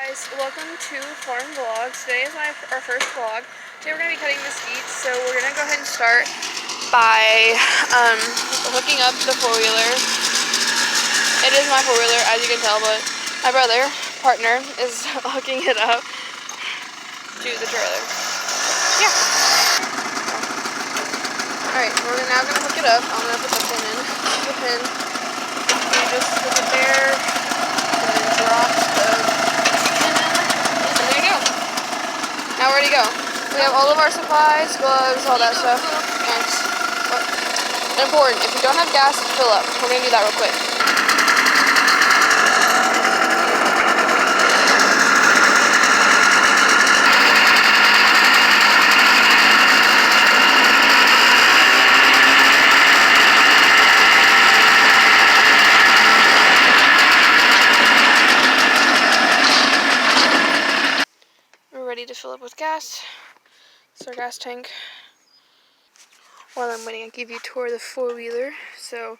Guys, welcome to Farm Vlogs. Today is our first vlog. Today we're going to be cutting mesquites, so we're going to go ahead and start by hooking up the four-wheeler. It is my four-wheeler, as you can tell, but my partner, is hooking it up to the trailer. Yeah. Alright, we're now going to hook it up. I'm going to put the pin in. The pin. You just put it there, and then drop the pin in, and there you go. Now we're ready to go. We have all of our supplies, gloves, all that stuff. And important, if you don't have gas, fill up. We're going to do that real quick. Ready to fill up with gas. It's our gas tank. While I'm waiting, I'll give you a tour of the four-wheeler. So,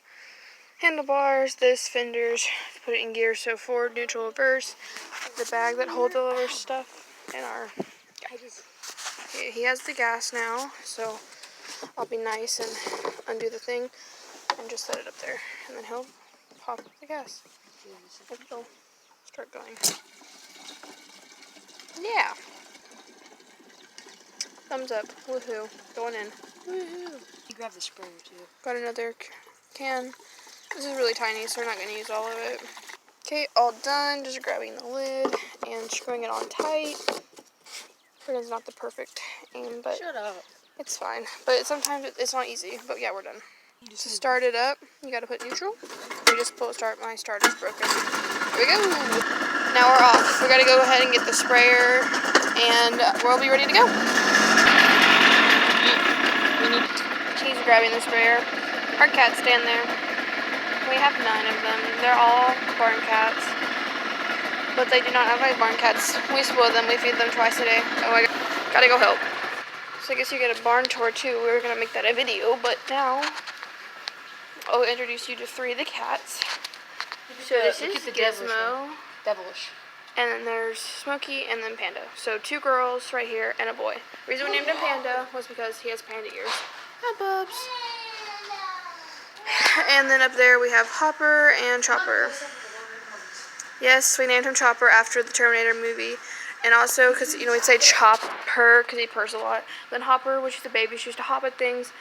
handlebars, this, fenders, put it in gear, so forward, neutral, reverse. The bag that holds all of our stuff, and our, he has the gas now, so I'll be nice and undo the thing, and just set it up there, and then he'll pop the gas. It'll start going. Yeah. Thumbs up. Woohoo. Going in. Woohoo. You grab the sprayer too. Got another can. This is really tiny, so we're not going to use all of it. Okay, all done. Just grabbing the lid and screwing it on tight. It's not the perfect aim, but shut up. It's fine. But sometimes it's not easy. But yeah, we're done. To start it up, you got to put neutral. We just pull start. My starter's broken. Here we go. Now we're off. We got to go ahead and get the sprayer, and we'll be ready to go. He's grabbing the sprayer. Our cats stand there. We have 9 of them. They're all barn cats. But they do not act like barn cats. We spoil them. We feed them twice a day. Oh, I gotta go help. So I guess you get a barn tour too. We were gonna make that a video, but now I'll introduce you to 3 of the cats. So this is Gizmo. Devilish. And then there's Smokey and then Panda. So 2 girls right here and a boy. The reason we named him Panda was because he has panda ears. Hi, Bubs. And then up there we have Hopper and Chopper. Yes, we named him Chopper after the Terminator movie. And also because, you know, we'd say Chopper because he purrs a lot. Then Hopper, which is the baby, she used to hop at things.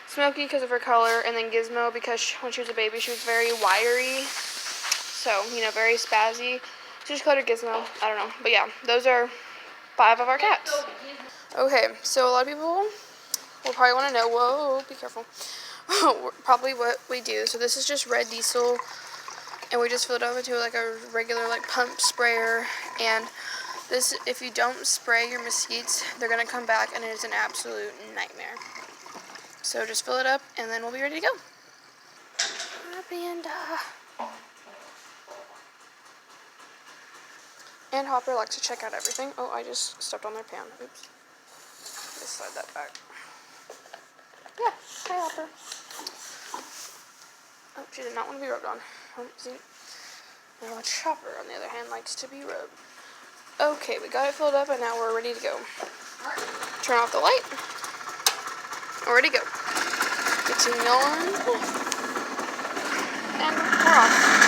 Smokey because of her color. And then Gizmo because when she was a baby she was very wiry. So, you know, very spazzy. So just called her Gizmo. I don't know. But yeah, those are 5 of our cats. Okay, so a lot of people will probably want to know, whoa, be careful, probably what we do. So this is just red diesel, and we just fill it up into like a regular like pump sprayer. And this, if you don't spray your mesquites, they're going to come back, and it is an absolute nightmare. So just fill it up, and then we'll be ready to go. Panda. And Hopper likes to check out everything. Oh, I just stepped on their pan. Oops. Just slide that back. Yeah. Hi, Hopper. Oh, she did not want to be rubbed on. Oh, see? Now Chopper, on the other hand, likes to be rubbed. Okay, we got it filled up, and now we're ready to go. Turn off the light. We're ready to go. Get your on. And we're off.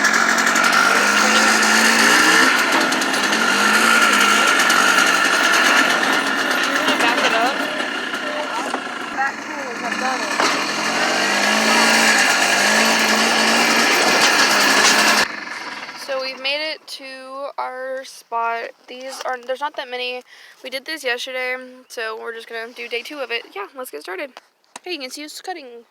So we've made it to our spot. There's not that many. We did this yesterday, so we're just gonna do day 2 of it. Yeah, let's get started. Hey, you can see us cutting. Okay,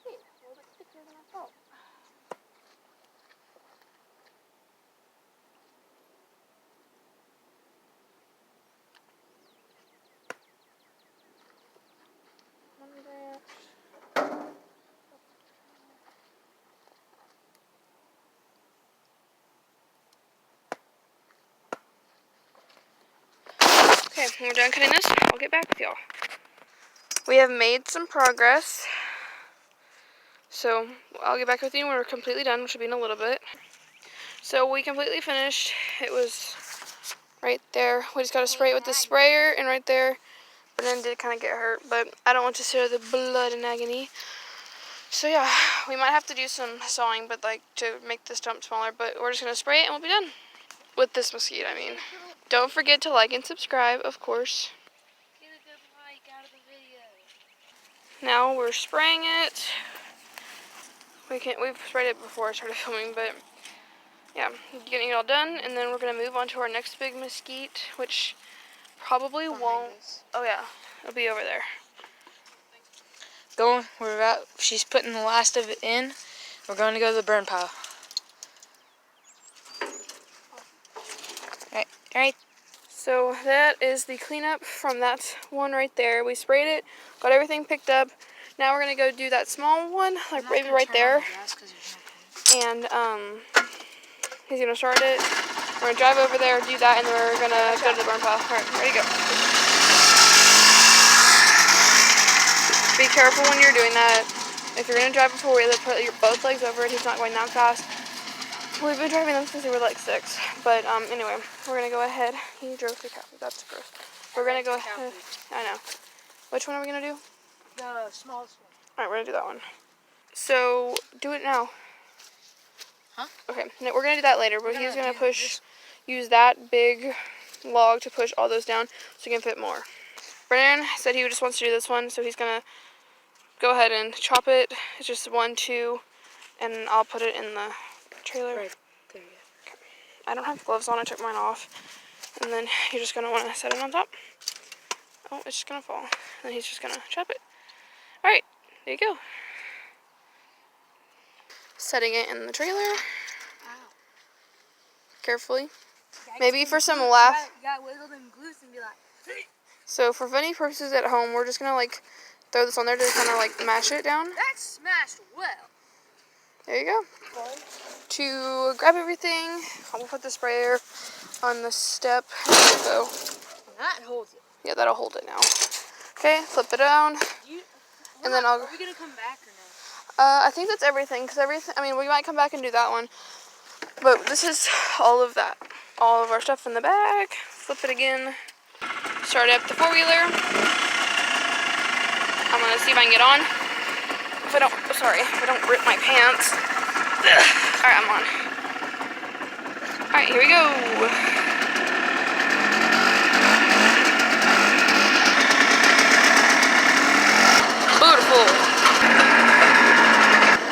a little bit thicker than I thought. Okay, when we're done cutting this, I'll get back with y'all. We have made some progress. So I'll get back with you when we're completely done, which will be in a little bit. So we completely finished. It was right there. We just got to spray it with the sprayer, and right there, Brennan did kind of get hurt, but I don't want to see the blood and agony. So yeah, we might have to do some sawing, but like to make the stump smaller, but we're just going to spray it and we'll be done. With this mesquite, I mean. Don't forget to like and subscribe, of course. Get a good like out of the video. Now we're spraying it. We've sprayed it before I started filming, but yeah, getting it all done, and then we're gonna move on to our next big mesquite, which probably won't. Oh yeah, it'll be over there. She's putting the last of it in. We're going to go to the burn pile. Right. So that is the cleanup from that one right there. We sprayed it, got everything picked up. Now we're gonna go do that small one, like maybe right there. And he's gonna start it. We're gonna drive over there, do that, and then we're gonna go to the burn pile. All right, ready to go. Be careful when you're doing that. If you're gonna drive a four-wheeler, put your both legs over it. He's not going that fast. We've been driving them since we were like 6. But anyway, we're gonna go ahead. He drove the cow. That's gross. We're gonna go ahead. I know. Which one are we gonna do? The smallest one. All right, we're gonna do that one. So do it now. Huh? Okay, no, we're gonna do that later. But he's gonna use that big log to push all those down so he can fit more. Brennan said he just wants to do this one, so he's gonna go ahead and chop it. It's just 1, 2, and I'll put it in the trailer. Right there, yeah. Okay. I don't have gloves on. I took mine off, and then you're just gonna want to set it on top. Oh, it's just gonna fall. And then he's just gonna chop it. All right, there you go. Setting it in the trailer. Ow. Carefully. Maybe for some laugh. You gotta wiggle them glues and be like. So for funny purposes at home, we're just gonna like throw this on there to kind of like mash it down. That's smashed well. There you go. To grab everything, I'll put the sprayer on the step. And we'll go. That holds it. Yeah, that'll hold it now. Okay, flip it down. And then Are we gonna come back or no? I think that's everything, because everything, I mean, we might come back and do that one. But this is all of that. All of our stuff in the bag. Flip it again. Start up the four-wheeler. I'm gonna see if I can get on. If I don't rip my pants. All right, I'm on. All right, here we go. Beautiful.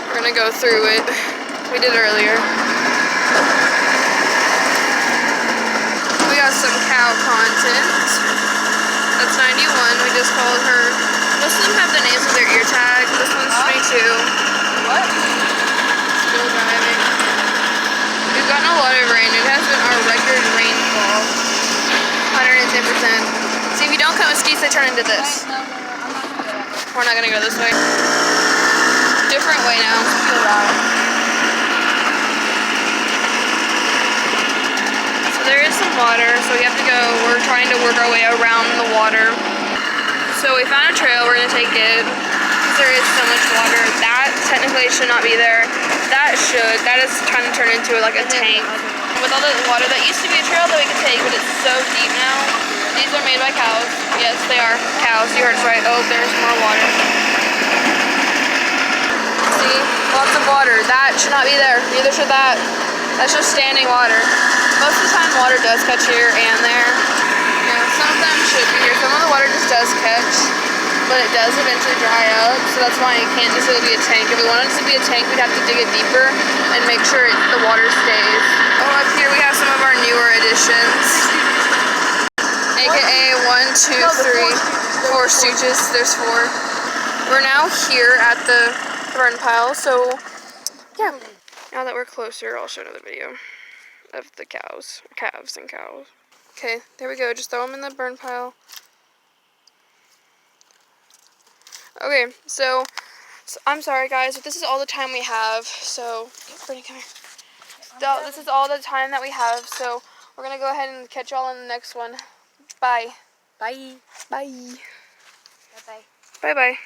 We're gonna go through it. We did earlier. We got some cow content. That's 91. We just called her. Most of them have the names of their ear tags. This one's 22. What? Still driving. We've gotten a lot of rain. It has been our record rainfall. 110%. See, if you don't cut mesquites, they turn into this. No, I'm not gonna do that. We're not gonna go this way. Different way now. So there is some water, so we have to go. We're trying to work our way around the water. So we found a trail. We're gonna take it because there is so much water. That technically should not be there. That should. That is trying to turn into like a tank. With all the water, that used to be a trail that we could take, but it's so deep now. These are made by cows. Yes, they are cows. You heard us right. Oh, there's more water. See? Lots of water. That should not be there. Neither should that. That's just standing water. Most of the time, water does catch here and there. Yeah, some of them should be here. Some of the water just does catch, but it does eventually dry up. So that's why it can't necessarily be a tank. If we wanted it to be a tank, we'd have to dig it deeper and make sure the water stays. Oh, up here we have some of our newer additions. AKA 1, 2, 3, 4 stooges. There's 4. We're now here at the burn pile, so yeah. Now that we're closer, I'll show another video of the calves and cows. Okay, there we go. Just throw them in the burn pile. Okay, so I'm sorry guys, but this is all the time we have. So, Brittany, come here. This is all the time that we have. So we're gonna go ahead and catch y'all in the next one. Bye. Bye. Bye. Bye-bye. Bye-bye.